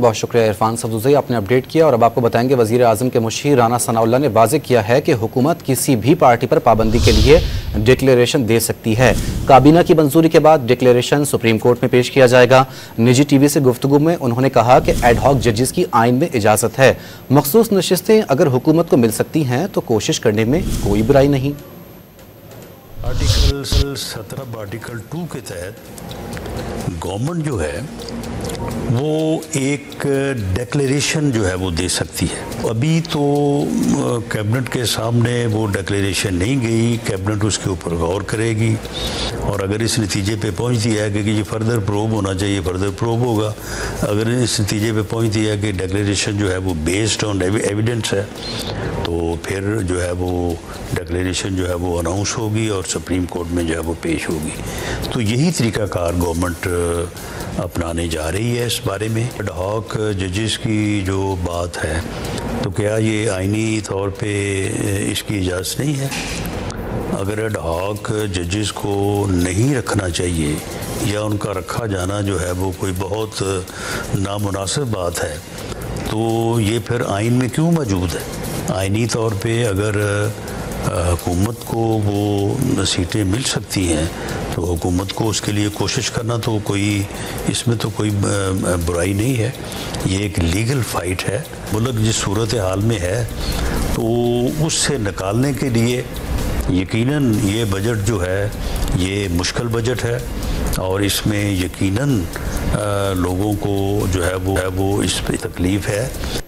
बहुत शुक्रिया इरफान सफदुज़ई, आपने अपडेट किया। और अब आपको बताएंगे वज़ीर आज़म के मुशीर राना सनाउल्लाह ने वाज़ेह किया है कि हुकूमत किसी भी पार्टी पर पाबंदी के लिए डिक्लेरेशन दे सकती है। काबीना की मंजूरी के बाद डिक्लेरेशन सुप्रीम कोर्ट में पेश किया जाएगा। निजी टीवी से गुफ्तगू में उन्होंने कहा कि एडहॉक जजेस की आइन में इजाज़त है। मखसूस नशिस्तें अगर हुकूमत को मिल सकती हैं तो कोशिश करने में कोई बुराई नहीं। आर्टिकल 17 आर्टिकल 2 के तहत गवर्नमेंट जो है वो एक डिक्लेरेशन जो है वो दे सकती है। अभी तो कैबिनेट के सामने वो डिक्लेरेशन नहीं गई, कैबिनेट उसके ऊपर गौर करेगी और अगर इस नतीजे पे पहुंचती है कि ये फर्दर प्रोब होना चाहिए, फर्दर प्रोब होगा। अगर इस नतीजे पे पहुंचती है कि डिक्लेरेशन जो है वो बेस्ड ऑन एविडेंस है तो फिर जो है वो डिक्लेरेशन जो है वो अनाउंस होगी और सुप्रीम कोर्ट में जो है वो पेश होगी। तो यही तरीक़ाकार गवर्नमेंट अपनाने जा रही है। इस बारे में एडहॉक जजेस की जो बात है तो क्या ये आइनी तौर पे इसकी इजाज़त नहीं है? अगर एडहॉक जजेस को नहीं रखना चाहिए या उनका रखा जाना जो है वो कोई बहुत नामुनासिब बात है तो ये फिर आइन में क्यों मौजूद है? आइनी तौर पे अगर हुकूमत को वो सीटें मिल सकती हैं तो हुकूमत को उसके लिए कोशिश करना तो कोई इसमें तो कोई बुराई नहीं है। ये एक लीगल फाइट है। मुल्क जिस सूरत हाल में है तो उससे निकालने के लिए यकीनन ये बजट जो है ये मुश्किल बजट है और इसमें यकीनन लोगों को जो है वो इस पर तकलीफ़ है।